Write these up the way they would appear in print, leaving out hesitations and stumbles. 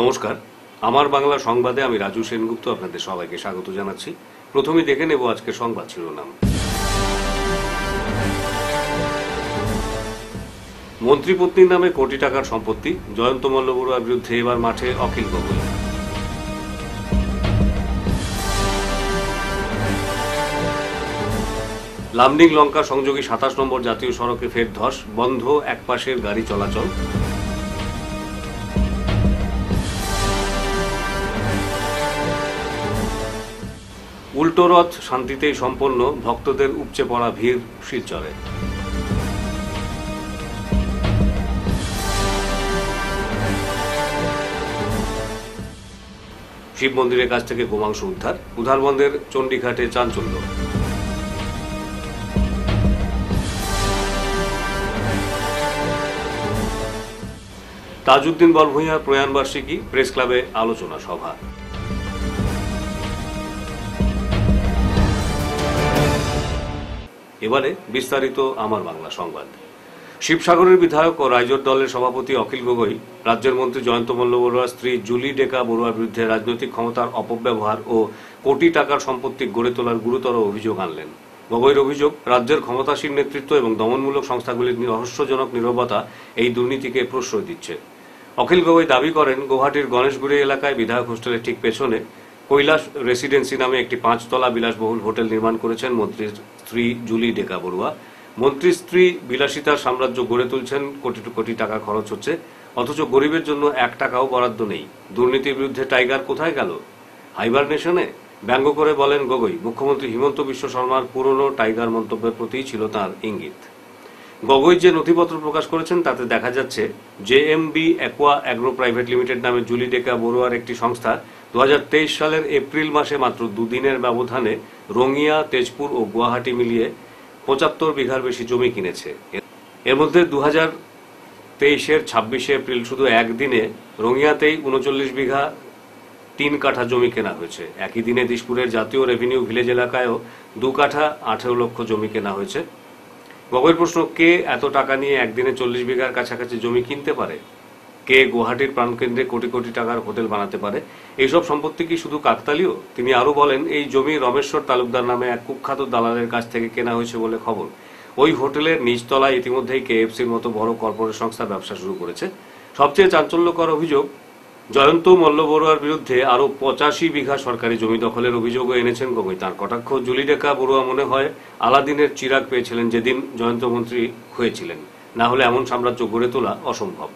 নমস্কার, আমার বাংলা সংবাদে আমি রাজু সেনগুপ্ত আপনাদের সবাইকে স্বাগত জানাচ্ছি। প্রথমেই দেখে নেব আজকের সংবাদ শিরোনাম। মন্ত্রীপত্নীর নামে কোটি টাকার সম্পত্তি, জয়ন্ত মল্ল বড়ুয়ার বিরুদ্ধে এবার মাঠে অখিল গগৈ। লামডিং লঙ্কা সংযোগী ২৭ নম্বর জাতীয় সড়কে ফের ধস, বন্ধ একপাশের গাড়ি চলাচল। উল্টো রথ শান্তিতেই সম্পন্ন, ভক্তদের উপচে পড়া ভিড় শিলচরে। শিব মন্দিরের কাছ থেকে গোমাংস উদ্ধার, উধারবন্দের চণ্ডীঘাটে চাঞ্চল্য। তাজউদ্দিন বরভূঁইয়ার প্রয়াণবার্ষিকী, প্রেস ক্লাবে আলোচনা সভা। এবারে বিস্তারিত আমার বাংলা সংবাদ। শিবসাগরের বিধায়ক ও রাইজোর দলের সভাপতি অখিল গগৈ রাজ্যের মন্ত্রী জয়ন্ত মল্ল বড়ুয়ার স্ত্রী জুলি ডেকা বড়ুয়ার বিরুদ্ধে রাজনৈতিক ক্ষমতার অপব্যবহার ও কোটি টাকার সম্পত্তি গড়ে তোলার গুরুতর অভিযোগ আনলেন। গগৈর অভিযোগ, রাজ্যের ক্ষমতাসীন নেতৃত্ব এবং দমনমূলক সংস্থাগুলির রহস্যজনক নীরবতা এই দুর্নীতিকে প্রশ্রয় দিচ্ছে। অখিল গগৈ দাবি করেন, গুয়াহাটির গণেশগুড়ি এলাকায় বিধায়ক হোস্টেলের ঠিক পেছনে কৈলাস রেসিডেন্সি নামে একটি ৫ তলা বিলাসবহুল হোটেল নির্মাণ করেছেন মন্ত্রীর স্ত্রী জুলি ডেকা বড়ুয়া। মন্ত্রীর স্ত্রী বিলাসিতার সাম্রাজ্য গড়ে তুলছেন, কোটি কোটি টাকা খরচ হচ্ছে, অথচ গরিবের জন্য ১ টাকাও বরাদ্দ নেই। দুর্নীতির বিরুদ্ধে টাইগার কোথায় গেল? হাইবারনেশনে? ব্যঙ্গ করে বলেন গগৈ, মুখ্যমন্ত্রী হিমন্ত বিশ্ব শর্মার পুরনো টাইগার মন্তব্যের প্রতি ছিল তাঁর ইঙ্গিত। গগৈ যে নথিপত্র প্রকাশ করেছেন তাতে দেখা যাচ্ছে, JMB aqua agro private limited নামে জুলি ডেকা বড়ুয়ার একটি সংস্থা ২০২৩ সালের এপ্রিল মাসে মাত্র দুদিনের ব্যবধানে রঙিয়া, তেজপুর ও গুয়াহাটি মিলিয়ে ৭৫ বিঘার বেশি জমি কিনেছে। এর মধ্যে ২০২৩-এর ২৬শে এপ্রিল শুধু একদিনে রঙিয়াতেই ৩৯ বিঘা ৩ কাঠা জমি কেনা হয়েছে। একই দিনে দিশপুরের জাতীয় রেভিনিউ ভিলেজ এলাকায়ও ২ কাঠা ১৮ লক্ষ জমি কেনা হয়েছে। গগৈর প্রশ্ন, কে এত টাকা নিয়ে একদিনে ৪০ বিঘার কাছাকাছি জমি কিনতে পারে? কে গুয়াহাটির প্রাণকেন্দ্রে কোটি কোটি টাকার হোটেল বানাতে পারে? এইসব সম্পত্তি কি শুধু কাকতালীয়? তিনি আরো বলেন, এই জমি রমেশ্বর তালুকদার নামে এক কুখ্যাত দালালের কাছ থেকে কেনা হয়েছে বলে খবর। ওই হোটেলের নিচতলায় ইতিমধ্যেই কেএফসির মতো বড় কর্পোরেট সংস্থা ব্যবসা শুরু করেছে। সবচেয়ে চাঞ্চল্যকর অভিযোগ, জয়ন্ত মল্ল বড়ুয়ার বিরুদ্ধে আরো ৮৫ বিঘা সরকারি জমি দখলের অভিযোগও এনেছেন গগৈ। তাঁর কটাক্ষ, জুলি ডেকা বড়ুয়া মনে হয় আলাদিনের চিরাগ পেয়েছিলেন যেদিন জয়ন্ত মন্ত্রী হয়েছিলেন, না হলে এমন সাম্রাজ্য গড়ে তোলা অসম্ভব।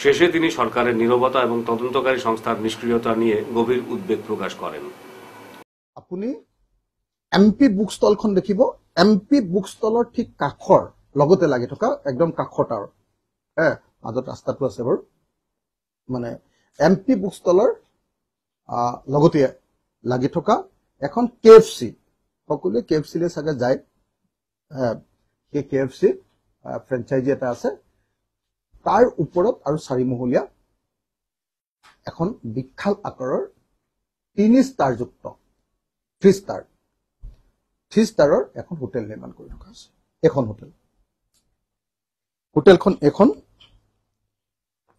শেষে তিনি সরকারের নীরবতা এবং তদন্তকারী সংস্থার নিষ্ক্রিয়তা নিয়ে গভীর উদ্বেগ প্রকাশ করেন। আপুনি এমপি বুক ষ্টলখন দেখিব, এমপি বুক ষ্টলৰ ঠিক কাষৰ লগতে লাগি থকা একদম কাষত আৰু মাজত ৰাস্তাটো আছে বাৰু, মানে এমপি বুক ষ্টলৰ লগতে লাগি থকা এখন কেএফচি, সকলোৱে কেএফচিলৈ চাগে যায়। সেই কেএফচি ফ্ৰেঞ্চাইজি এটা আছে, তাৰ ওপৰত আৰু ৪মহলীয়া এখন বিশাল আকাৰৰ ৩ ষ্টাৰযুক্ত 3 ষ্টাৰৰ এখন হোটেল নিৰ্মাণ কৰি থকা আছে। এখন হোটেলখন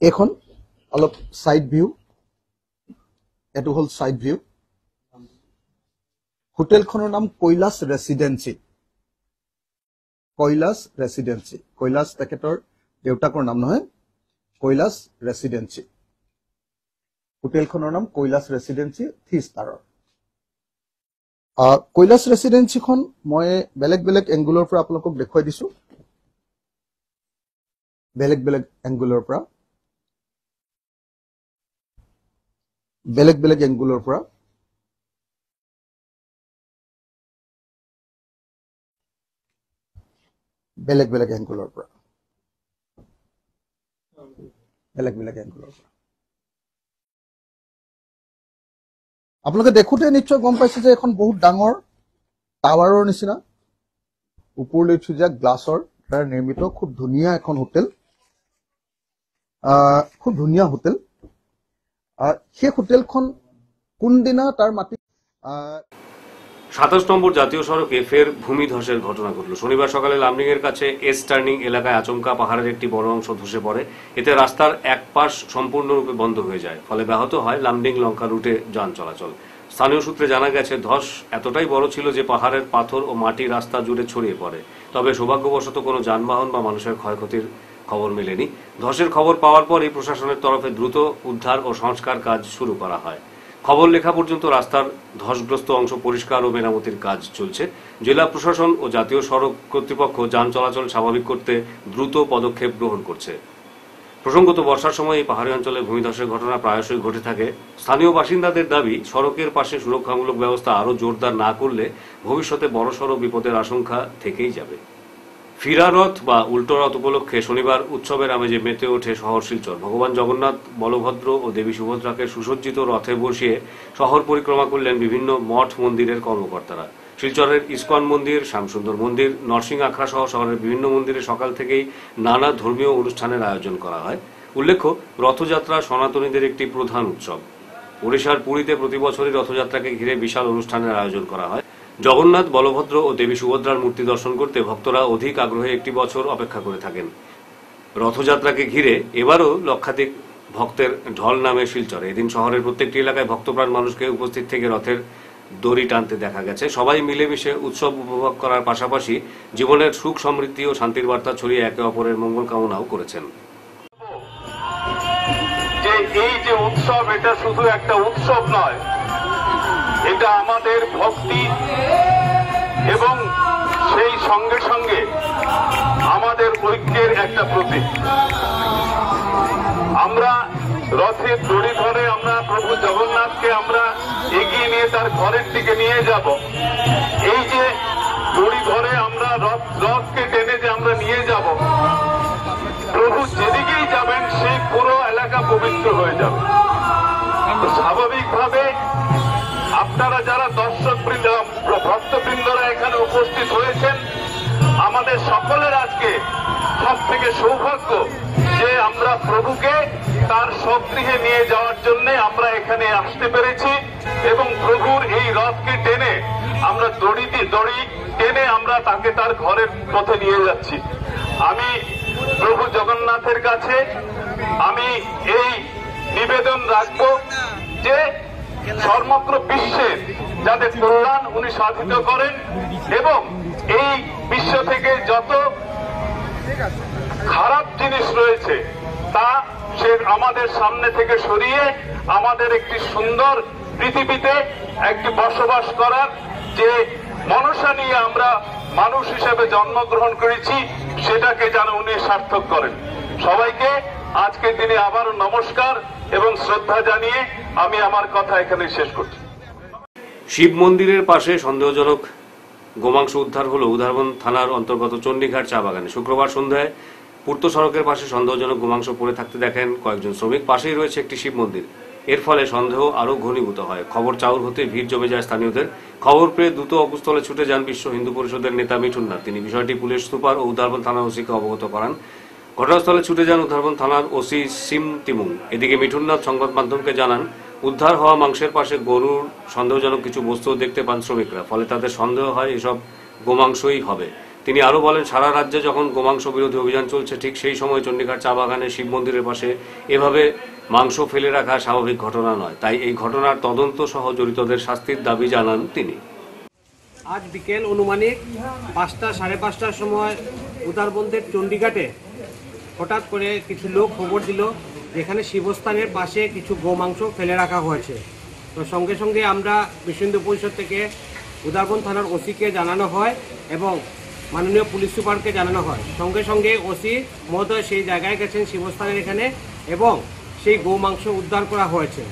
এখন অলপ সাইড ভিউ, এটো হল সাইড ভিউ। হোটেলখনৰ নাম কৈলাস ৰেসিডেন্সি। কৈলাস তেখেতৰ দেউতাকৰ নাম নহয়, কৈলাস ৰেসিডেন্সি। হোটেলখনৰ নাম কৈলাস ৰেসিডেন্সি 3 ষ্টাৰৰ। কৈলাস ৰেসিডেন্সিখন মই বেলেগ বেলেগ এংগুলৰ পৰা আপোনালোকক দেখুৱাই দিছো, বেলেগ বেলেগ এংগুলৰ পৰা আপোনালোকে দেখোতে নিশ্চয় গম পাইছে যে এখন বহুত ডাঙৰ টাৱাৰৰ নিচিনা ওপৰলৈ উঠি যোৱা গ্লাছৰ দ্বাৰা নিৰ্মিত খুব ধুনীয়া এখন হোটেল, সেই হোটেলখন কোনদিনা তাৰ মাটি 27 নম্বর জাতীয় সড়কে ফের ভূমিধসের ঘটনা ঘটল। শনিবার সকালে লামডিং এর কাছে এস টার্নিং এলাকায় আচমকা পাহাড়ের একটি বড় অংশ ধসে পড়ে। এতে রাস্তার এক পাশ সম্পূর্ণরূপে বন্ধ হয়ে যায়, ফলে ব্যাহত হয় লামডিং লঙ্কা রুটে যান চলাচল। স্থানীয় সূত্রে জানা গেছে, ধস এতটাই বড় ছিল যে পাহাড়ের পাথর ও মাটি রাস্তা জুড়ে ছড়িয়ে পড়ে। তবে সৌভাগ্যবশত কোনো যানবাহন বা মানুষের ক্ষয়ক্ষতির খবর মেলেনি। ধসের খবর পাওয়ার পরই প্রশাসনের তরফে দ্রুত উদ্ধার ও সংস্কার কাজ শুরু করা হয়। খবর লেখা পর্যন্ত রাস্তার ধসগ্রস্ত অংশ পরিষ্কার ও মেরামতির কাজ চলছে। জেলা প্রশাসন ও জাতীয় সড়ক কর্তৃপক্ষ যান চলাচল স্বাভাবিক করতে দ্রুত পদক্ষেপ গ্রহণ করছে। প্রসঙ্গত, বর্ষার সময় এই পাহাড়ি অঞ্চলে ভূমিধসের ঘটনা প্রায়শই ঘটে থাকে। স্থানীয় বাসিন্দাদের দাবি, সড়কের পাশে সুরক্ষামূলক ব্যবস্থা আরও জোরদার না করলে ভবিষ্যতে বড়সড় বিপদের আশঙ্কা থেকেই যাবে। ফিরারথ বা উল্টো রথ উপলক্ষে শনিবার উৎসবের আমেজে মেতে ওঠে শহর শিলচর। ভগবান জগন্নাথ, বলভদ্র ও দেবী সুভদ্রাকে সুসজ্জিত রথে বসিয়ে শহর পরিক্রমা করলেন বিভিন্ন মঠ মন্দিরের কর্মকর্তারা। শিলচরের ইস্কন মন্দির, শ্যামসুন্দর মন্দির, নরসিংহ আখড়া সহ শহরের বিভিন্ন মন্দিরে সকাল থেকেই নানা ধর্মীয় অনুষ্ঠানের আয়োজন করা হয়। উল্লেখ্য, রথযাত্রা সনাতনীদের একটি প্রধান উৎসব। ওড়িশার পুরীতে প্রতি বছরই রথযাত্রাকে ঘিরে বিশাল অনুষ্ঠানের আয়োজন করা হয়। জগন্নাথ, বলভদ্র ও দেবী সুভদ্রার মূর্তি দর্শন করতে ভক্তরা অধিক আগ্রহে একটি বছর অপেক্ষা করে থাকেন। রথযাত্রাকে ঘিরে এবারও লক্ষাধিক ভক্তের ঢল নামে শিলচরে। এদিন শহরের প্রত্যেকটি এলাকায় ভক্তপ্রাণ মানুষকে উপস্থিত থেকে রথের দড়ি টানতে দেখা গেছে। সবাই মিলেমিশে উৎসব উপভোগ করার পাশাপাশি জীবনের সুখ সমৃদ্ধি ও শান্তির বার্তা ছড়িয়ে একে অপরের মঙ্গল কামনাও করেছেন। এই যে উৎসব, এটা শুধু একটা উৎসব নয়, এটা আমাদের ভক্তি এবং সেই সঙ্গে সঙ্গে আমাদের ঐক্যের একটা প্রতীক। আমরা রথের দড়ি ধরে আমরা প্রভু জগন্নাথকে আমরা এগিয়ে নিয়ে তার ঘরের দিকে নিয়ে যাব। এই যে দড়ি ধরে আমরা রথকে টেনে যে আমরা নিয়ে যাব, প্রভু যেদিকেই যাবেন সেই পুরো এলাকা পবিত্র হয়ে যাবে। তো স্বাভাবিকভাবে আপনারা যারা দর্শকবৃন্দ, ভক্তবৃন্দরা এখানে উপস্থিত হয়েছেন, আমাদের সকলের আজকে সব থেকে সৌভাগ্য যে আমরা প্রভুকে তার স্বগৃহে নিয়ে যাওয়ার জন্য আমরা এখানে আসতে পেরেছি এবং প্রভুর এই রথকে টেনে আমরা দড়ি টেনে আমরা তাকে তার ঘরের পথে নিয়ে যাচ্ছি। আমি প্রভু জগন্নাথের কাছে আমি এই নিবেদন রাখব যে সমগ্র বিশ্বের যাতে কল্যাণ উনি সাধিত করেন এবং এই বিশ্ব থেকে যত খারাপ জিনিস রয়েছে তা সে আমাদের সামনে থেকে সরিয়ে আমাদের একটি সুন্দর পৃথিবীতে একটি বসবাস করার যে মনসা নিয়ে আমরা মানুষ হিসেবে জন্মগ্রহণ করেছি সেটাকে যেন উনি সার্থক করেন। সবাইকে আজকের দিনে আবারও নমস্কার এবং শ্রদ্ধা জানিয়ে আমি আমার কথা এখানে শেষ করছি। শিব মন্দিরের পাশে সন্দেহজনক গোমাংস উদ্ধার হলো উধারবন থানার অন্তর্গত চণ্ডীঘাট চা বাগানে। শুক্রবার সন্ধ্যায় পূর্ত সড়কের পাশে সন্দেহজনক গোমাংস পড়ে থাকতে দেখেন কয়েকজন শ্রমিক। পাশেই রয়েছে একটি শিব মন্দির। এর ফলে সন্দেহ আরও ঘনীভূত হয়। খবর চাউর হতে ভিড় জমে যায় স্থানীয়দের। খবর পেয়ে দ্রুত অকুস্থলে ছুটে যান বিশ্ব হিন্দু পরিষদের নেতা মিঠুন নাথ। তিনি বিষয়টি পুলিশ সুপার ও উধারবন থানার ওসিকে অবগত করান। ঘটনাস্থলে ছুটে যান উধারবন থানার ওসি সিম তিমুং। এদিকে মিঠুন নাথ সংবাদ মাধ্যমকে জানান, উদ্ধার হওয়া মাংসের পাশে গরুর সন্দেহজনক কিছু বস্তু দেখতে পান শ্রমিকরা, ফলে তাদের সন্দেহ হয় এসব গোমাংসই হবে। তিনি আরও বলেন, সারা রাজ্যে যখন গোমাংস বিরোধী অভিযান চলছে, ঠিক সেই সময় চণ্ডীঘাট চা বাগানে শিব মন্দিরের পাশে এভাবে মাংস ফেলে রাখা স্বাভাবিক ঘটনা নয়। তাই এই ঘটনার তদন্ত সহ জড়িতদের শাস্তির দাবি জানান তিনি। আজ বিকেল অনুমানিক 5টা সাড়ে 5টার সময় উধারবন্দের চণ্ডীঘাটে হঠাৎ করে কিছু লোক খবর দিল যেখানে শিবস্থানের পাশে কিছু গোমাংস ফেলে রাখা হয়েছে। তো সঙ্গে সঙ্গে আমরা বিশ্ব হিন্দু পরিষদ থেকে উধারবন থানার ওসিকে জানানো হয় এবং মাননীয় পুলিশ সুপারকে জানানো হয়। সঙ্গে সঙ্গে ওসি মহোদয় সেই জায়গায় গেছেন শিবস্থানের এখানে এবং সেই গোমাংস উদ্ধার করা হয়েছে।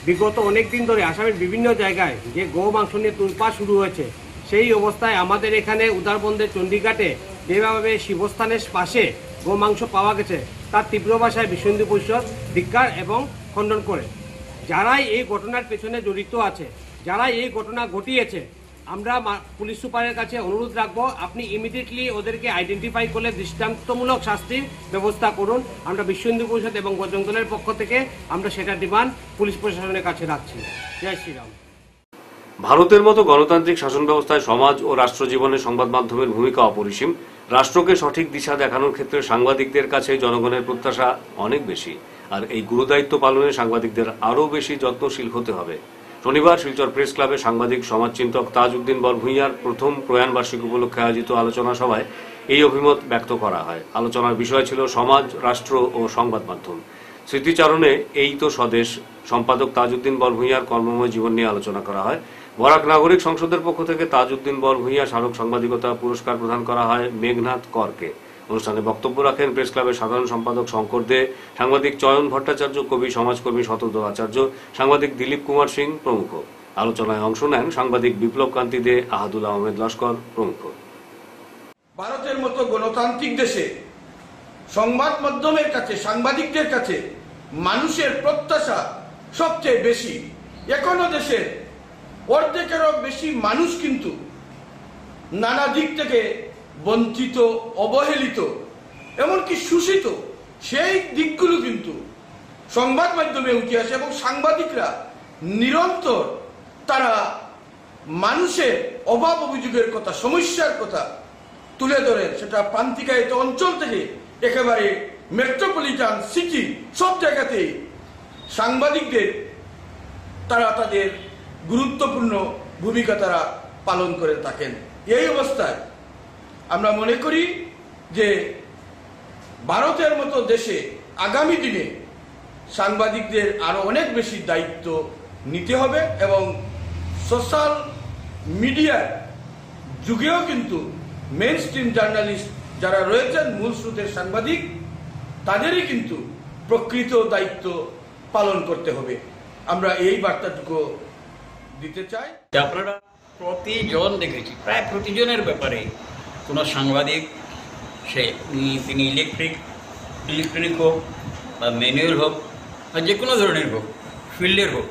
বিগত অনেক দিন ধরে আসামের বিভিন্ন জায়গায় যে গোমাংস নিয়ে তোলপাড় শুরু হয়েছে, সেই অবস্থায় আমাদের এখানে উধারবন্দের চণ্ডীঘাটে যেভাবে শিবস্থানের পাশে গোমাংস পাওয়া গেছে তার তীব্র ভাষায় বিশ্ব হিন্দু পরিষদ ধিক্কার এবং খণ্ডন করে। যারাই এই ঘটনার পেছনে জড়িত আছে, যারাই এই ঘটনা ঘটিয়েছে, আমরা পুলিশ সুপারের কাছে অনুরোধ রাখবো, আপনি ইমিডিয়েটলি ওদেরকে আইডেন্টিফাই করলে দৃষ্টান্তমূলক শাস্তির ব্যবস্থা করুন। আমরা বিশ্ব হিন্দু পরিষদ এবং বজরং দলের পক্ষ থেকে আমরা সেটা ডিমান্ড পুলিশ প্রশাসনের কাছে রাখছি। জয় শ্রীরাম। ভারতের মতো গণতান্ত্রিক শাসন ব্যবস্থায় সমাজ ও রাষ্ট্র জীবনে সংবাদ মাধ্যমের ভূমিকা অপরিসীম। রাষ্ট্রকে সঠিক দিশা দেখানোর ক্ষেত্রে সাংবাদিকদের কাছে জনগণের প্রত্যাশা অনেক বেশি, আর এই গুরুদায়িত্ব পালনে সাংবাদিকদের আরও বেশি যত্নশীল হতে হবে। শনিবার শিলচর প্রেস ক্লাবে সাংবাদিক সমাজচিন্তক তাজউদ্দিন বরভূঁইয়ার প্রথম প্রয়াণ বার্ষিকী উপলক্ষে আয়োজিত আলোচনা সভায় এই অভিমত ব্যক্ত করা হয়। আলোচনার বিষয় ছিল সমাজ, রাষ্ট্র ও সংবাদ মাধ্যম। স্মৃতিচারণে এই তো স্বদেশ সম্পাদক তাজউদ্দিন বরভূঁইয়ার কর্মময় জীবন নিয়ে আলোচনা করা হয়। বরাক নাগরিক সংসদের পক্ষ থেকে তাজউদ্দিন বরভূঁইয়া স্মারক সাংবাদিকতা পুরস্কার প্রদান করা হয় মেঘনাথ করকে। অনুষ্ঠানে বক্তব্য রাখেন প্রেস ক্লাবের সাধারণ সম্পাদক শঙ্কর দে, সাংবাদিক চয়ন ভট্টাচার্য, কবি সমাজকর্মী শতদ্র আচার্য, সাংবাদিক দিলীপ কুমার সিং প্রমুখ। আলোচনায় অংশ নেন সাংবাদিক বিপ্লব কান্তি দে, আহাদুল আহমেদ লস্কর প্রমুখ। ভারতের মতো গণতান্ত্রিক দেশে সংবাদ মাধ্যমের কাছে, সাংবাদিকদের কাছে মানুষের প্রত্যাশা সবচেয়ে বেশি। এখনো দেশের অর্ধেকেরও বেশি মানুষ কিন্তু নানা দিক থেকে বঞ্চিত, অবহেলিত, এমনকি শোষিত। সেই দিকগুলো কিন্তু সংবাদ মাধ্যমে উঠে আসে এবং সাংবাদিকরা নিরন্তর তারা মানুষের অভাব অভিযোগের কথা, সমস্যার কথা তুলে ধরেন। সেটা প্রান্তিকায়িত অঞ্চল থেকে একেবারে মেট্রোপলিটন সিটি, সব জায়গাতেই সাংবাদিকদের তারা তাদের গুরুত্বপূর্ণ ভূমিকা তারা পালন করে থাকেন। এই অবস্থায় আমরা মনে করি যে ভারতের মতো দেশে আগামী দিনে সাংবাদিকদের আরো অনেক বেশি দায়িত্ব নিতে হবে এবং সোশ্যাল মিডিয়ার যুগেও কিন্তু মেইন স্ট্রিম জার্নালিস্ট যারা রয়েছেন, মূল স্রোতের সাংবাদিক, তাদেরই কিন্তু প্রকৃত দায়িত্ব পালন করতে হবে। আমরা এই বার্তাটুকু দিতে চাই। আপনারা প্রতিজন দেখেছি, প্রায় প্রতিজনের ব্যাপারে কোনো সাংবাদিক, তিনি ইলেকট্রনিক হোক বা ম্যানুয়াল হোক বা যে কোনো ধরনের হোক, ফিল্ডের হোক,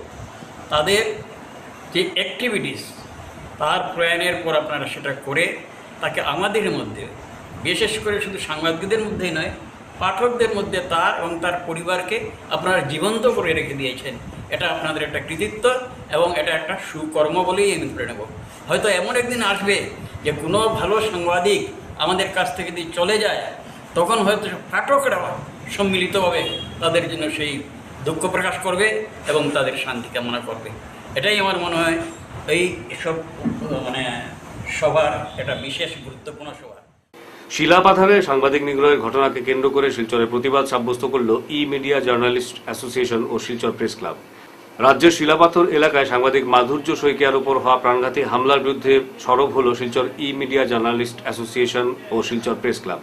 তাদের যে অ্যাক্টিভিটিস তার প্রয়াণের পর আপনারা সেটা করে তাকে আমাদের মধ্যে, বিশেষ করে শুধু সাংবাদিকদের মধ্যেই নয়, পাঠকদের মধ্যে তার এবং তার পরিবারকে আপনারা জীবন্ত করে রেখে দিয়েছেন। এটা আপনাদের একটা কৃতিত্ব এবং এটা একটা সুকর্ম বলেই আমি ধরে নেব। হয়তো এমন একদিন আসবে যে কোনো ভালো সাংবাদিক আমাদের কাছ থেকে যদি চলে যায়, তখন হয়তো পাঠকরা সম্মিলিতভাবে তাদের জন্য সেই দুঃখ প্রকাশ করবে এবং তাদের শান্তি কামনা করবে। এটাই আমার মনে হয় এই সব সবার একটা বিশেষ গুরুত্বপূর্ণ সভা। শিলাপাথরে সাংবাদিক নিগ্রহের ঘটনাকে কেন্দ্র করে শিলচরে প্রতিবাদ সাব্যস্ত করল ই মিডিয়া জার্নালিস্ট অ্যাসোসিয়েশন ও শিলচর প্রেস ক্লাব। রাজ্যের শিলাপাথর এলাকায় সাংবাদিক মাধুর্য শইকিয়ার উপর হওয়া প্রাণঘাতী হামলার বিরুদ্ধে সরব হল শিলচর ই মিডিয়া জার্নালিস্ট অ্যাসোসিয়েশন ও শিলচর প্রেস ক্লাব।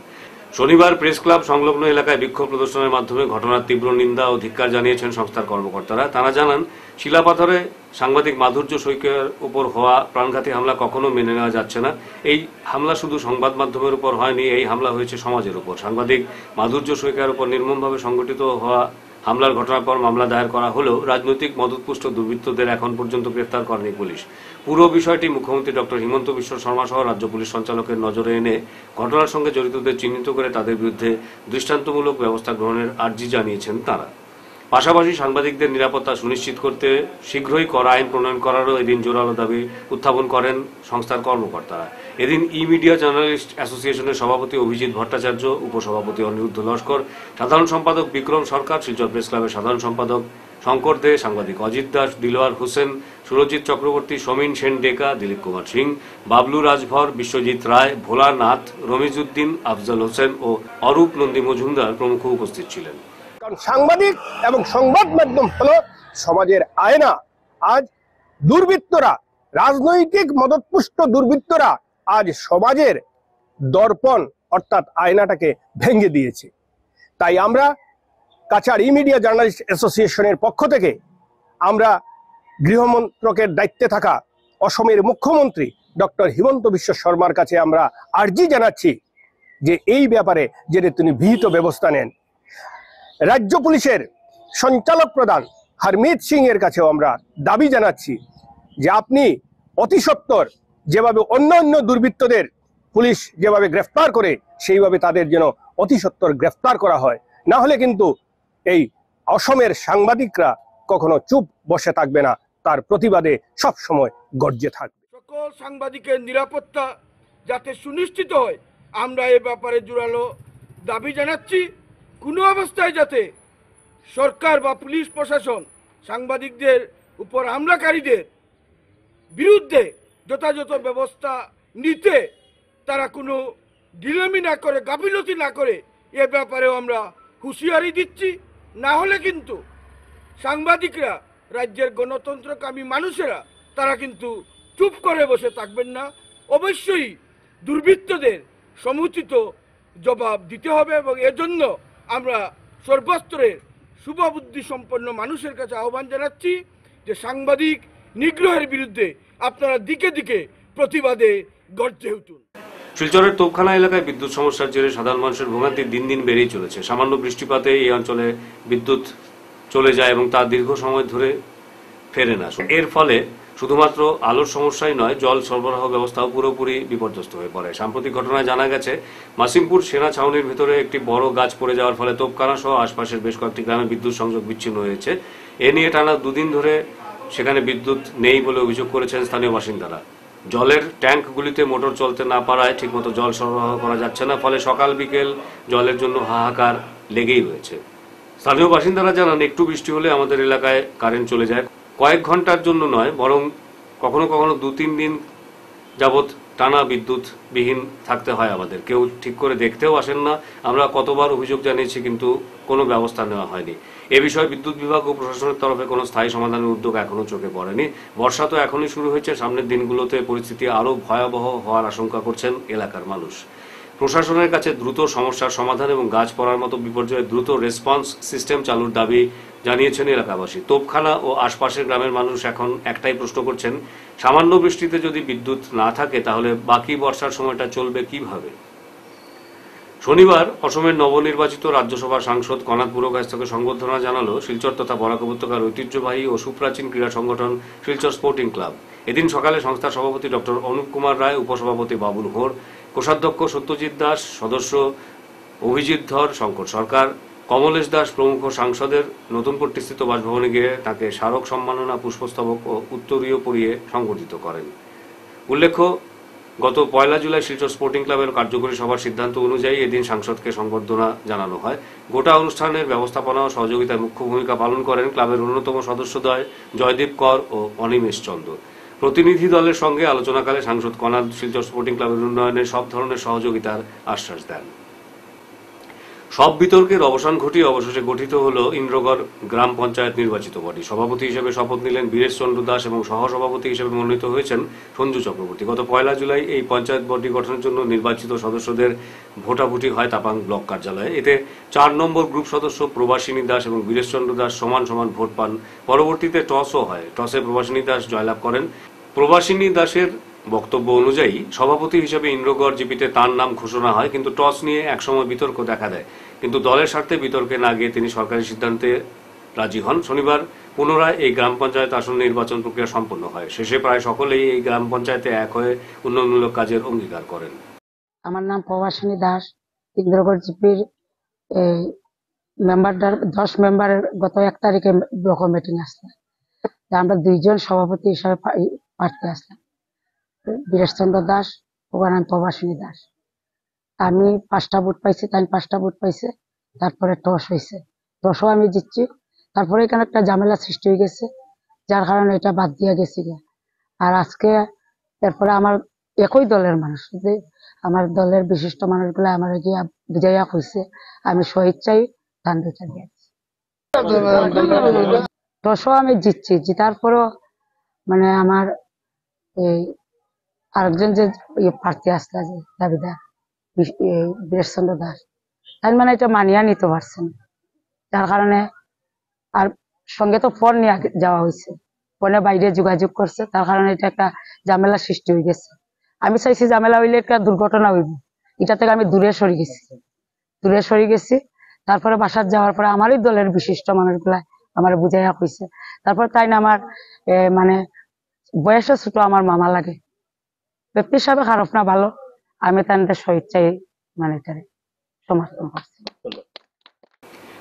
শনিবার প্রেস ক্লাব সংলগ্ন এলাকায় বিক্ষোভ প্রদর্শনের মাধ্যমে ঘটনার তীব্র নিন্দা ও ধিক্কার জানিয়েছেন সংস্থার কর্মকর্তারা। তারা জানান, শিলাপাথরে সাংবাদিক মাধুর্য শইকিয়ার উপর হওয়া প্রাণঘাতী হামলা কখনো মেনে নেওয়া যাচ্ছে না। এই হামলা শুধু সংবাদ মাধ্যমের উপর হয়নি, এই হামলা হয়েছে সমাজের উপর। সাংবাদিক মাধুর্য শইকিয়ার উপর নির্মমভাবে সংঘটিত হওয়া হামলার ঘটনার পর মামলা দায়ের করা হলেও রাজনৈতিক মদতপুষ্ট দুর্বৃত্তদের এখন পর্যন্ত গ্রেফতার করেনি পুলিশ। পুরো বিষয়টি মুখ্যমন্ত্রী ডক্টর হিমন্ত বিশ্ব শর্মা সহ রাজ্য পুলিশ সঞ্চালকের নজরে এনে ঘটনার সঙ্গে জড়িতদের চিহ্নিত করে তাদের বিরুদ্ধে দৃষ্টান্তমূলক ব্যবস্থা গ্রহণের আর্জি জানিয়েছেন তারা। পাশাপাশি সাংবাদিকদের নিরাপত্তা সুনিশ্চিত করতে শীঘ্রই কড়া আইন প্রণয়ন করারও এদিন জোরালো দাবি উত্থাপন করেন সংস্থার কর্মকর্তারা। এদিন ই মিডিয়া জার্নালিস্ট অ্যাসোসিয়েশনের সভাপতি অভিজিৎ ভট্টাচার্য, উপসভাপতি অনিরুদ্ধ লস্কর, সাধারণ সম্পাদক বিক্রম সরকার, শিলচর প্রেস ক্লাবের সাধারণ সম্পাদক শঙ্কর দে, সাংবাদিক অজিত দাস, দিলওয়ার হোসেন, সুরজিৎ চক্রবর্তী, সমীন সেন ডেকা, দিলীপ কুমার সিং, বাবলু রাজভর, বিশ্বজিৎ রায়, ভোলা নাথ, রমিজউদ্দিন, আফজল হোসেন ও অরূপ নন্দী মজুমদার প্রমুখ উপস্থিত ছিলেন। কারণ সাংবাদিক এবং সংবাদ মাধ্যম হলো সমাজের আয়না। আজ দুর্বৃত্তরা, রাজনৈতিক মদতপুষ্ট দুর্বৃত্তরা আজ সমাজের দর্পণ অর্থাৎ আয়নাটাকে ভেঙে দিয়েছে। তাই আমরা কাছাড় ই মিডিয়া জার্নালিস্ট অ্যাসোসিয়েশনের পক্ষ থেকে আমরা গৃহমন্ত্রকের দায়িত্বে থাকা অসমের মুখ্যমন্ত্রী ডক্টর হিমন্ত বিশ্ব শর্মার কাছে আমরা আর্জি জানাচ্ছি যে এই ব্যাপারে যেন তিনি বিহিত ব্যবস্থা নেন। রাজ্য পুলিশের সঞ্চালক প্রধান হরমিত সিং এর কাছেও আমরা দাবি জানাচ্ছি যে আপনি অতি সত্বর যেভাবে অন্য দুর্বৃত্তদের পুলিশ যেভাবে গ্রেফতার করে সেইভাবে তাদের যেন অতি সত্বর গ্রেফতার করা হয়। না হলে কিন্তু এই অসমের সাংবাদিকরা কখনো চুপ বসে থাকবে না। তার প্রতিবাদে সব সময় গর্জে থাকবে। সকল সাংবাদিকের নিরাপত্তা যাতে সুনিশ্চিত হয় আমরা এ ব্যাপারে জোরালো দাবি জানাচ্ছি। কোনো অবস্থায় যাতে সরকার বা পুলিশ প্রশাসন সাংবাদিকদের উপর হামলাকারীদের বিরুদ্ধে যথাযথ ব্যবস্থা নিতে তারা কোনো ঢিলামি না করে, গাফিলতি না করে, এ ব্যাপারেও আমরা হুঁশিয়ারি দিচ্ছি। না হলে কিন্তু সাংবাদিকরা, রাজ্যের গণতন্ত্রকামী মানুষেরা তারা কিন্তু চুপ করে বসে থাকবেন না। অবশ্যই দুর্বৃত্তদের সমুচিত জবাব দিতে হবে এবং এজন্য আমরা সর্বস্তরের শুভবুদ্ধি সম্পন্ন মানুষের কাছে আহ্বান জানাচ্ছি যে সাংবাদিক নিগ্রহের বিরুদ্ধে আপনারা দিকে দিকে প্রতিবাদে গর্জে উঠুন। শিলচরের তোপখানা এলাকায় বিদ্যুৎ সমস্যার জেরে সাধারণ মানুষের ভোগান্তি দিন দিন বেড়েই চলেছে। সামান্য বৃষ্টিপাতে এই অঞ্চলে বিদ্যুৎ চলে যায় এবং তা দীর্ঘ সময় ধরে ফেরে না। এর ফলে শুধুমাত্র আলোর সমস্যাই নয়, জল সরবরাহ ব্যবস্থাও পুরোপুরি বিপর্যস্ত হয়ে পড়ে। সাম্প্রতিক ঘটনায় জানা গেছে মাসিমপুর সেনা ছাউনির ভেতরে একটি বড় গাছ পড়ে যাওয়ার ফলে তোপখানা সহ আশপাশের বেশ কয়েকটি গ্রামে বিদ্যুৎ সংযোগ বিচ্ছিন্ন হয়েছে। এ নিয়ে টানা দুদিন ধরে সেখানে বিদ্যুৎ নেই বলে অভিযোগ করেছেন স্থানীয় বাসিন্দারা। জলের ট্যাঙ্কগুলিতে মোটর চলতে না পারায় ঠিকমতো জল সরবরাহ করা যাচ্ছে না, ফলে সকাল বিকেল জলের জন্য হাহাকার লেগেই রয়েছে। স্থানীয় বাসিন্দারা জানান, একটু বৃষ্টি হলে আমাদের এলাকায় কারেন্ট চলে যায়। কয়েক ঘন্টার জন্য নয়, বরং কখনো কখনো 2-3 দিন যাবৎ টানা বিদ্যুৎ বিহীন থাকতে হয় আমাদের। কেউ ঠিক করে দেখতেও আসেন না। আমরা কতবার অভিযোগ জানিয়েছি, কিন্তু কোনো ব্যবস্থা নেওয়া হয়নি। এ বিষয়ে বিদ্যুৎ বিভাগ ও প্রশাসনের তরফে কোনো স্থায়ী সমাধানের উদ্যোগ এখনো চোখে পড়েনি। বর্ষা তো এখনই শুরু হয়েছে, সামনের দিনগুলোতে পরিস্থিতি আরও ভয়াবহ হওয়ার আশঙ্কা করছেন এলাকার মানুষ। প্রশাসনের কাছে দ্রুত সমস্যার সমাধান এবং গাছ পড়ার মতো বিপর্যয়ে দ্রুত রেসপন্স সিস্টেম চালুর দাবি জানিয়েছেন এলাকাবাসী। তোপখানা ও আশপাশের গ্রামের মানুষ এখন একটাই প্রশ্ন করছেন, সামান্য বৃষ্টিতে যদি বিদ্যুৎ না থাকে তাহলে বাকি বর্ষার সময়টা চলবে কিভাবে? শনিবার অসমের নবনির্বাচিত রাজ্যসভার সাংসদ কনাদ পুরকায়স্থকে সংবর্ধনা জানালো শিলচর তথা বরাক উপত্যকার ঐতিহ্যবাহী ও সুপ্রাচীন ক্রীড়া সংগঠন শিলচর স্পোর্টিং ক্লাব। এদিন সকালে সংস্থার সভাপতি ডক্টর অনুপ কুমার রায়, উপসভাপতি বাবুল হোর, কোষাধ্যক্ষ সত্যজিৎ দাস, সদস্য অভিজিৎ ধর, শঙ্কর সরকার, কমলেশ দাস প্রমুখ সাংসদের নতুন পট্টিস্থিত বাসভবনে গিয়ে তাকে স্মারক সম্মাননা, পুষ্পস্তবক ও উত্তরীয় পরিয়ে সংবর্ধিত করেন। উল্লেখ্য, গত 1 জুলাই শিলচর স্পোর্টিং ক্লাবের কার্যকরী সভার সিদ্ধান্ত অনুযায়ী এদিন সাংসদকে সংবর্ধনা জানানো হয়। গোটা অনুষ্ঠানের ব্যবস্থাপনা ও সহযোগিতায় মুখ্য ভূমিকা পালন করেন ক্লাবের অন্যতম সদস্যদ্বয় জয়দীপ কর ও অনিমেষ চন্দ্র। প্রতিনিধি দলের সঙ্গে আলোচনাকালে সাংসদ কনাদ শিলচর স্পোর্টিং ক্লাবের উন্নয়নে সব ধরনের সহযোগিতার আশ্বাস দেন। সব বিতর্কের অবসান ঘটিয়ে অবশেষে গঠিত হল ইন্দ্রগড় গ্রাম পঞ্চায়েত নির্বাচিত বডি। সভাপতি হিসেবে শপথ নিলেন বীরেশ চন্দ্র দাস এবং সহসভাপতি হিসেবে মনোনীত হয়েছেন সঞ্জু চক্রবর্তী। গত 1 জুলাই এই পঞ্চায়েত বডি গঠনের জন্য নির্বাচিত সদস্যদের ভোটাভুটি হয় তাপাং ব্লক কার্যালয়ে। এতে 4 নম্বর গ্রুপ সদস্য প্রবাসিনী দাস এবং বীরেশ চন্দ্র দাস সমান সমান ভোট পান। পরবর্তীতে টসও হয়। টসে প্রবাসিনী দাস জয়লাভ করেন। প্রবাসিনী দাসের বক্তব্য অনুযায়ী সভাপতি হিসেবে ইন্দ্রগড় জিপিতে তার নাম ঘোষণা হয়, কিন্তু টস নিয়ে একসময় বিতর্ক দেখা দেয়। কিন্তু দলের স্বার্থে বিতর্কে না গিয়ে তিনি সরকারি সিদ্ধান্তে রাজি হন। শনিবার পুনরায় এই গ্রাম পঞ্চায়েত আসন নির্বাচন প্রক্রিয়া সম্পন্ন হয়। শেষে প্রায় সকলেই এই গ্রাম পঞ্চায়েতে এক হয়ে উন্নয়নমূলক কাজের অঙ্গীকার করেন। আমার নাম প্রবাসিনী দাস। ইন্দ্রগড় জিপির মেম্বারটার 10 মেম্বারের গত 1 তারিখে ব্লক মিটিং আসলাম। আমরা 2 জন সভাপতি হিসাবে প্রার্থী আসলাম, বীরেশ চন্দ্র দাস ও নাম প্রবাসিনী দাস। আমি 5টা ভোট পাইছি, তাই 5টা ভোট পাইছে। তারপরে টস হয়েছে, টসও আমি জিতছি। তারপরে এখানে একটা ঝামেলা সৃষ্টি হয়ে গেছে, যার কারণে এটা বাদ দিয়ে গেছি। আর আজকে এরপরে আমার একই দলের মানুষ, আমার দলের বিশিষ্ট মানুষগুলো আমার গিয়ে বুঝাইয়া কইছে আমি স্বেচ্ছায় ধান দিতে দিয়েছি। টসও আমি জিতছি, জিতার পরও মানে আমার এই আরেকজন যে প্রার্থী আসলা যে দাবিদার বীরেশ চন্দ্র দাস, তাই মানে এটা মানিয়া নিতে পারছেন, যার কারণে আর সঙ্গে তো ফোন নিয়ে যাওয়া হয়েছে, ফোনে বাইরে যোগাযোগ করছে, তার কারণে এটা একটা ঝামেলা সৃষ্টি হয়ে গেছে। আমি চাইছি ঝামেলা হইলে একটা দুর্ঘটনা হইব, এটা থেকে আমি দূরে সরে গেছি। তারপরে বাসার যাওয়ার পরে আমারই দলের বিশিষ্ট মানুষগুলা আমার বুঝাইয়া কইছে। তারপর তাই না আমার মানে বয়সে ছোট আমার মামা লাগে, ব্যক্তি হিসাবে খারাপ না ভালো, আমি তাদের স্বেচ্ছায় মানে সমর্থন করছি।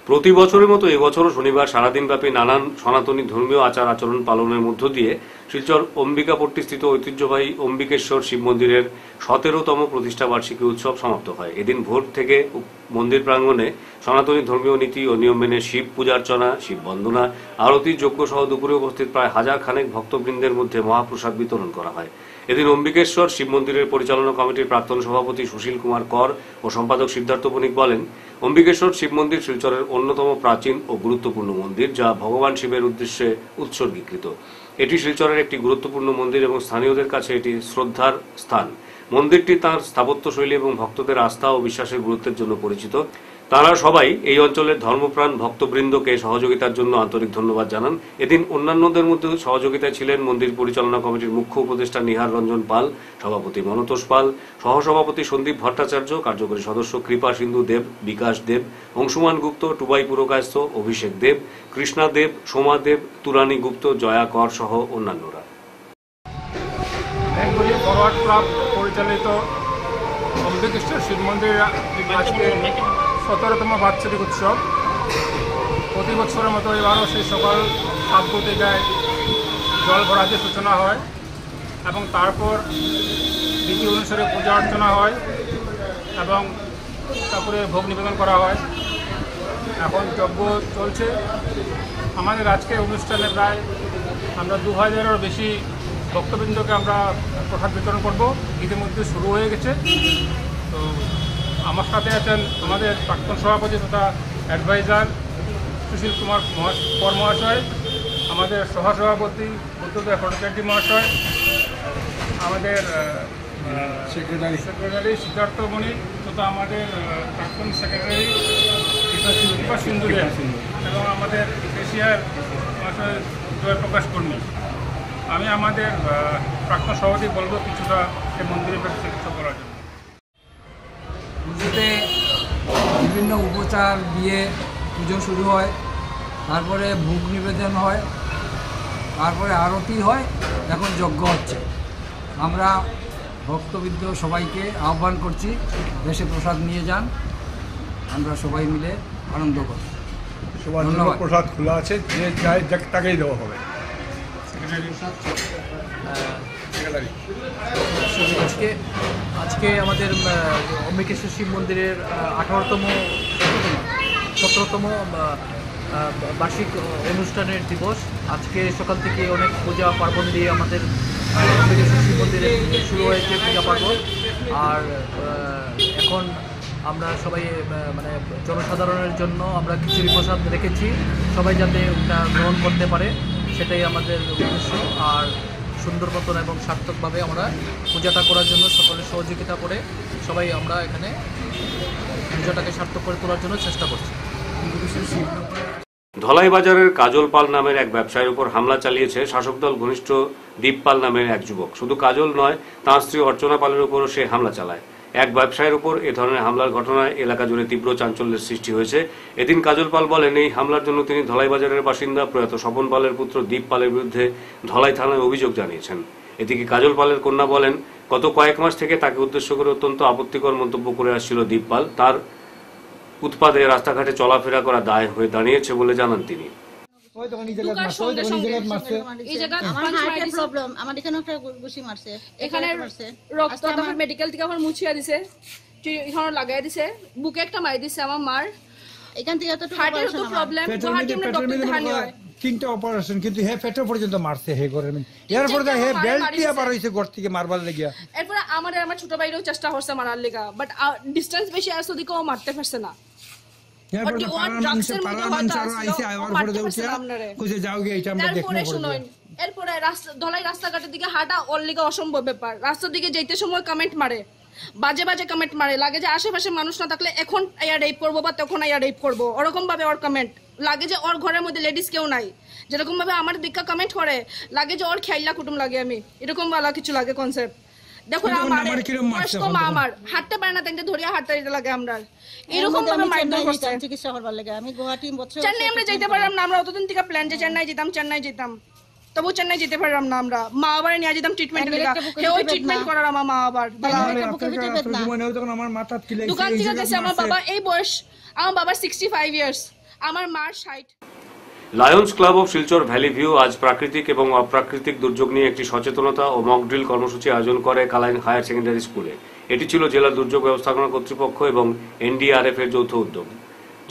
প্রতি বছরের মতো এবছরও শনিবার সারাদিনব্যাপী নানান সনাতনী ধর্মীয় আচার আচরণ পালনের মধ্য দিয়ে শিলচর অম্বিকাপট্টিস্থিত ঐতিহ্যবাহী অম্বিকেশ্বর শিব মন্দিরের 17তম প্রতিষ্ঠা বার্ষিকী উৎসব সমাপ্ত হয়। এদিন ভোর থেকে মন্দির প্রাঙ্গণে সনাতনী ধর্মীয় নীতি ও নিয়ম মেনে শিব পূজার্চনা, শিব বন্দনা, আরতি, যজ্ঞ সহ দুপুরে উপস্থিত প্রায় 1000 খানেক ভক্তবৃন্দের মধ্যে মহাপ্রসাদ বিতরণ করা হয়। এদিন অম্বিকেশ্বর শিব মন্দিরের পরিচালনা কমিটির প্রাক্তন সভাপতি সুশীল কুমার কর ও সম্পাদক সিদ্ধার্থ বণিক বলেন, অম্বিকেশ্বর শিব মন্দির শিলচরের অন্যতম প্রাচীন ও গুরুত্বপূর্ণ মন্দির, যা ভগবান শিবের উদ্দেশ্যে উৎসর্গীকৃত। এটি শিলচরের একটি গুরুত্বপূর্ণ মন্দির এবং স্থানীয়দের কাছে এটি শ্রদ্ধার স্থান। মন্দিরটি তার স্থাপত্যশৈলী এবং ভক্তদের আস্থা ও বিশ্বাসের গুরুত্বের জন্য পরিচিত। তারা সবাই এই অঞ্চলের ধর্মপ্রাণ ভক্তবৃন্দকে সহযোগিতার জন্য আন্তরিক ধন্যবাদ জানান। এদিন অন্যান্যদের মধ্যে সহযোগিতায় ছিলেন মন্দির পরিচালনা কমিটির মুখ্য উপদেষ্টা নিহার রঞ্জন পাল, সভাপতি মনতোষ পাল, সহসভাপতি সন্দীপ ভট্টাচার্য, কার্যকরী সদস্য কৃপা সিন্ধু দেব, বিকাশ দেব, অংশুমান গুপ্ত, টুবাই পুরকায়স্থ, অভিষেক দেব, কৃষ্ণা দেব, সোমা দেব, তুরানী গুপ্ত, জয়া কর সহ অন্যান্যরা। বেঙ্গলি ফরওয়ার্ড ক্লাব পরিচালিত অম্বিকেশ্বর শিব মন্দির আজকে 17তম বার্ষিক উৎসব। প্রতি বছরের মতো এবারও সেই সকাল 7 ঘটিকায় জল ভরাতে সূচনা হয় এবং তারপর বিধি অনুসারে পূজা অর্চনা হয় এবং তারপরে ভোগ নিবেদন করা হয়। এখন যজ্ঞ চলছে। আমাদের আজকের অনুষ্ঠানে প্রায় আমরা 2000-এরও বেশি ভক্তবৃন্দকে আমরা প্রসাদ বিতরণ করব। ইতিমধ্যে শুরু হয়ে গেছে। তো আমার সাথে আছেন আমাদের প্রাক্তন সভাপতি তথা অ্যাডভাইজার সুশীল কুমার কর মহাশয়, আমাদের সহসভাপতি বুদ্ধদেব ভট্টাচার্য মহাশয়, আমাদের সেক্রেটারি সিদ্ধার্থ বণিক তথা আমাদের প্রাক্তন সেক্রেটারি কৃপা সিন্ধু দেব এবং আমাদের এশিয়ার মহাশয় জয়প্রকাশ কর্মী। আমি আমাদের প্রাক্তন সভাপতি বলবো কিছুটা এই মন্দিরের ব্যক্তিত্ব করার জন্য। পুজোতে বিভিন্ন উপচার দিয়ে পুজো শুরু হয়, তারপরে ভোগ নিবেদন হয়, তারপরে আরতি হয়, এখন যজ্ঞ হচ্ছে। আমরা ভক্তবৃন্দ সবাইকে আহ্বান করছি দেশে প্রসাদ নিয়ে যান, আমরা সবাই মিলে আনন্দ করি। সবার জন্য প্রসাদ খোলা আছে, যে চাই তাকেই দেওয়া হবে। আজকে আমাদের অম্বিকেশ্বর শিব মন্দিরের 17তম বার্ষিক অনুষ্ঠানের দিবস। আজকে সকাল থেকে অনেক পূজা পার্বণ দিয়ে আমাদের অম্বিকেশ্বর শিব মন্দিরে শুরু হয়েছে পূজা পার্বণ। আর এখন আমরা সবাই মানে জনসাধারণের জন্য আমরা খিচুড়ি প্রসাদ রেখেছি, সবাই যাতে ওটা গ্রহণ করতে পারে, সেটাই আমাদের উদ্দেশ্য। আর সুন্দর মতন এবং সার্থকভাবে আমরা পূজাটা করার জন্য সকলের সহযোগিতা করে সবাই আমরা এখানে পূজাটাকে সার্থক করে তোলার জন্য চেষ্টা করছি। ধলাই বাজারের কাজল পাল নামের এক ব্যবসায়ীর উপর হামলা চালিয়েছে শাসক দল ঘনিষ্ঠ দীপ পাল নামের এক যুবক। শুধু কাজল নয়, তাঁর স্ত্রী অর্চনা পালের উপরও সে হামলা চালায়। এক ব্যবসায়ীর উপর এ ধরনের হামলার ঘটনায় এলাকা জুড়ে তীব্র চাঞ্চল্যের সৃষ্টি হয়েছে। এদিন কাজল পাল বলেন, এই হামলার জন্য তিনি ধলাই বাজারের বাসিন্দা প্রয়াত স্বপন পালের পুত্র দীপ পালের বিরুদ্ধে ধলাই থানায় অভিযোগ জানিয়েছেন। এদিকে কাজল পালের কন্যা বলেন, গত কয়েক মাস থেকে তাকে উদ্দেশ্য করে অত্যন্ত আপত্তিকর মন্তব্য করে আসছিল দীপ পাল। তার উৎপাদে রাস্তাঘাটে চলাফেরা করা দায় হয়ে দাঁড়িয়েছে বলে জানান তিনি। মেডিকেল থেকে আমার মুছিয়া দিছে, লাগাই দিছে, বুকে একটা মারি দিছে আমার মার। এখান থেকে তো হার্টের তো প্রবলেম, গুয়াহাটি আমরা ডক্টর দেখানি হয়। 3টা অপারেশন, কিন্তু হে পেটে পর্যন্ত মারছে হে ঘরে। এরপর হে বেল্ট দিয়ে বার হইছে ঘর থেকে মারবার লাগিয়া। এরপর আমার ছোট ভাইরও চেষ্টা করছে মারার লাগা, বাট ডিসটেন্স বেশি আছে দিকে ও মারতে পারছে না। এরপরে ধলাই রাস্তাঘাটের দিকে হাঁটা ওর লিগে অসম্ভব ব্যাপার। রাস্তার দিকে যেতে সময় কমেন্ট মারে, বাজে বাজে কমেন্ট মারে, লাগে যে আশেপাশে মানুষ না থাকলে এখন আইয়া রেপ করবো বা তখন আইয়া রেপ করবো, ওরকম ভাবে ওর কমেন্ট লাগে যে ওর ঘরের মধ্যে লেডিস কেউ নাই। যেরকম ভাবে আমার দিকা কমেন্ট করে লাগে যে ওর খেয়াল্লা কুটুম লাগে, আমি এরকম বালা কিছু লাগে কনসেপ্ট। দেখো আমার হাঁটতে পারে না, তাই ধরিয়া হাঁটতে লাগে আমরা এরকম ভাবে মারধর করছে। চিকিৎসা করবার লাগে আমি গুয়াহাটি চেন্নাই আমরা যাইতে পারলাম না। আমরা অতদিন থেকে প্ল্যান যে চেন্নাই যেতাম, তবু চেন্নাই যেতে পারলাম না। আমরা মা বাবার নিয়ে যেতাম ট্রিটমেন্টের লাগা, ওই ট্রিটমেন্ট করার আমার মা বাবার দোকান থেকে গেছে। আমার বাবা এই বয়স, আমার বাবার 65 ইয়ার্স, আমার মার 60। Lions Club of Silchar Valley view আজ প্রাকৃতিক এবং অপ্রাকৃতিক দুর্যোগ নিয়ে একটি সচেতনতা ও মক ড্রিল কর্মসূচি আয়োজন করে কালাইন হায়ার সেকেন্ডারি স্কুলে। এটি ছিল জেলা দুর্যোগ ব্যবস্থাপনা কর্তৃপক্ষ এবং এনডিআরএফ এর যৌথ উদ্যোগ,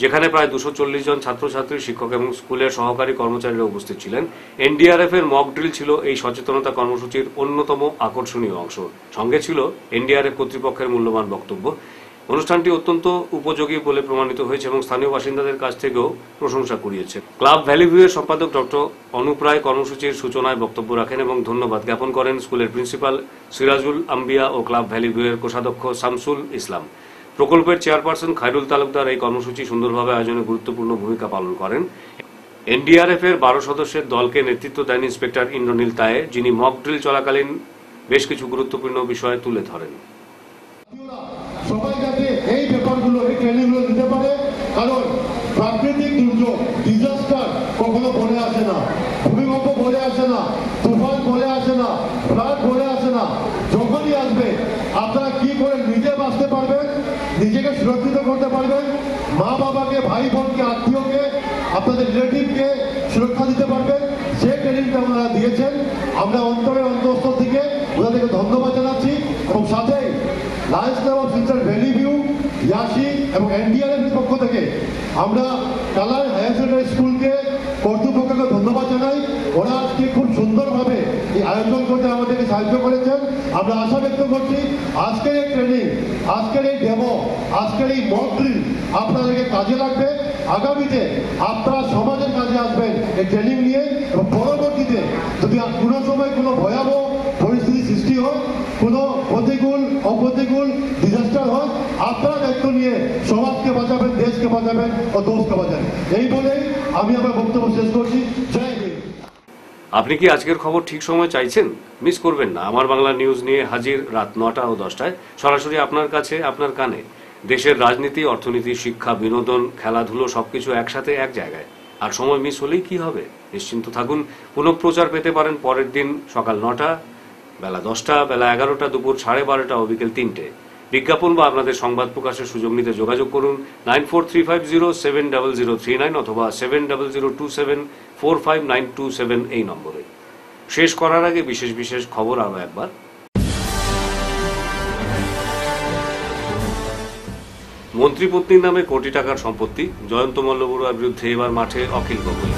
যেখানে প্রায় 240 জন ছাত্রছাত্রী, শিক্ষক এবং স্কুলের সহকারী কর্মচারীরা উপস্থিত ছিলেন। এনডিআরএফ এর মক ড্রিল ছিল এই সচেতনতা কর্মসূচির অন্যতম আকর্ষণীয় অংশ। সঙ্গে ছিল এনডিআরএফ কর্তৃপক্ষের মূল্যবান বক্তব্য। অনুষ্ঠানটি অত্যন্ত উপযোগী বলে প্রমাণিত হয়েছে এবং স্থানীয় বাসিন্দাদের কাছ থেকেও প্রশংসা কুড়িয়েছে। ক্লাব ভ্যালি ভিউ এর সম্পাদক ডক্টর অনুপ রায় কর্মসূচির সূচনায় বক্তব্য রাখেন এবং ধন্যবাদ জ্ঞাপন করেন স্কুলের প্রিন্সিপাল সিরাজুল আম্বিয়া ও ক্লাব ভ্যালি ভিউ এর কোষাধ্যক্ষ শামসুল ইসলাম। প্রকল্পের চেয়ারপারসন খায়রুল তালুকদার এই কর্মসূচি সুন্দরভাবে আয়োজনে গুরুত্বপূর্ণ ভূমিকা পালন করেন। এনডিআরএফ এর 12 সদস্যের দলকে নেতৃত্ব দেন ইন্সপেক্টর ইন্দ্রনীল তায়ে, যিনি মক ড্রিল চলাকালীন বেশ কিছু গুরুত্বপূর্ণ বিষয় তুলে ধরেন। সবাই যাতে এই ব্যাপারগুলো, এই ট্রেনিংগুলো দিতে পারে, কারণ প্রাকৃতিক দুর্যোগ, ডিজাস্টার কখনো বলে আসে না, ভূমিকম্প বলে আসে না, তুফান বলে আসে না, ফ্লাড বলে আসে না। যখনই আসবে আপনারা কি করে নিজে বাঁচতে পারবেন, নিজেকে সুরক্ষিত করতে পারবেন, মা বাবাকে, ভাই বোনকে, আত্মীয়কে, আপনাদের রিলেটিভকে সুরক্ষা দিতে পারবেন, সেই ট্রেনিংটা আপনারা দিয়েছেন। আমরা অন্তরের অন্তঃস্থল থেকে ওনাদেরকে ধন্যবাদ জানাচ্ছি এবং সাথে Lions Club of Silchar Valley View, ইয়াসি এবং এনডিআরএফ এর পক্ষ থেকে আমরা কালাইন হায়ার সেকেন্ডারি স্কুলকে, কর্তৃপক্ষকে ধন্যবাদ জানাই। ওরা আজকে খুব সুন্দরভাবে এই আয়োজন করতে আমাদেরকে সাহায্য করেছেন। আমরা আশা ব্যক্ত করছি আজকের এই ট্রেনিং, আজকের এই ডেমো, আজকের এই মক ড্রিল আপনাদেরকে কাজে লাগবে। আগামীতে আপনারা সমাজের কাজে আসবেন এই ট্রেনিং নিয়ে এবং পরবর্তীতে যদি কোনো সময় কোনো ভয়াবহ পরিস্থিতি সৃষ্টি হয়, কোনো অপ্রতিকূল ডিজাস্টার হয়, আপনারা দায়িত্ব নিয়ে সমাজকে বাঁচাবেন, দেশকে বাঁচাবেন ও দেশকে বাঁচাবেন। এই বলেই আমি আমার বক্তব্য শেষ করছি। জয় হিন্দ। আপনি কি আজকের খবর ঠিক সময় চাইছেন? মিস করবেন না। আমার বাংলা নিউজ নিয়ে হাজির রাত 9টা ও 10টায়, সরাসরি আপনার কাছে, আপনার কানে। দেশের রাজনীতি, অর্থনীতি, শিক্ষা, বিনোদন, খেলাধুলো সবকিছু একসাথে এক জায়গায়। আর সময় মিস হলেই কি হবে? নিশ্চিন্ত থাকুন, পুনঃপ্রচার পেতে পারেন পরের দিন সকাল 9টা, বেলা 10টা, বেলা 11টা, দুপুর 12:30 ও বিকেল 3টে। বিজ্ঞাপন বা আপনাদের সংবাদ প্রকাশের সুযোগ নিতে যোগাযোগ করুন 9435070039 অথবা 7002745927 এই নম্বরে। শেষ করার আগে বিশেষ বিশেষ খবর আরো একবার। মন্ত্রীপত্নীর নামে কোটি টাকার সম্পত্তি, জয়ন্ত মল্ল বড়ুয়ার বিরুদ্ধে এবার মাঠে অখিল গগৈ।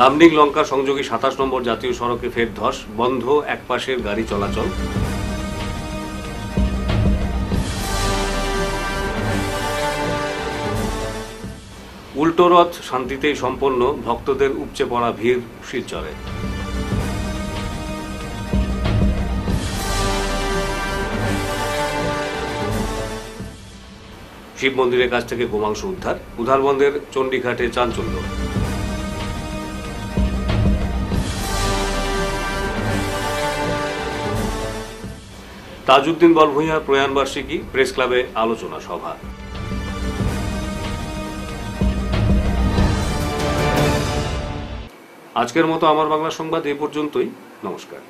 লামডিং লঙ্কা সংযোগী 27 নম্বর জাতীয় সড়কে ফের ধস, বন্ধ একপাশের গাড়ি চলাচল। উল্টো রথ শান্তিতেই সম্পন্ন, ভক্তদের উপচে পড়া ভিড় শিলচরে। শিব মন্দিরের কাছ থেকে গোমাংস উদ্ধার, উধারবন্দের চণ্ডীঘাটে চাঞ্চল্য। তাজউদ্দিন বরভূঁইয়ার প্রয়াণ বার্ষিকী, প্রেস ক্লাবে আলোচনা সভা। আজকের মতো আমার বাংলা সংবাদ এই পর্যন্তই। নমস্কার।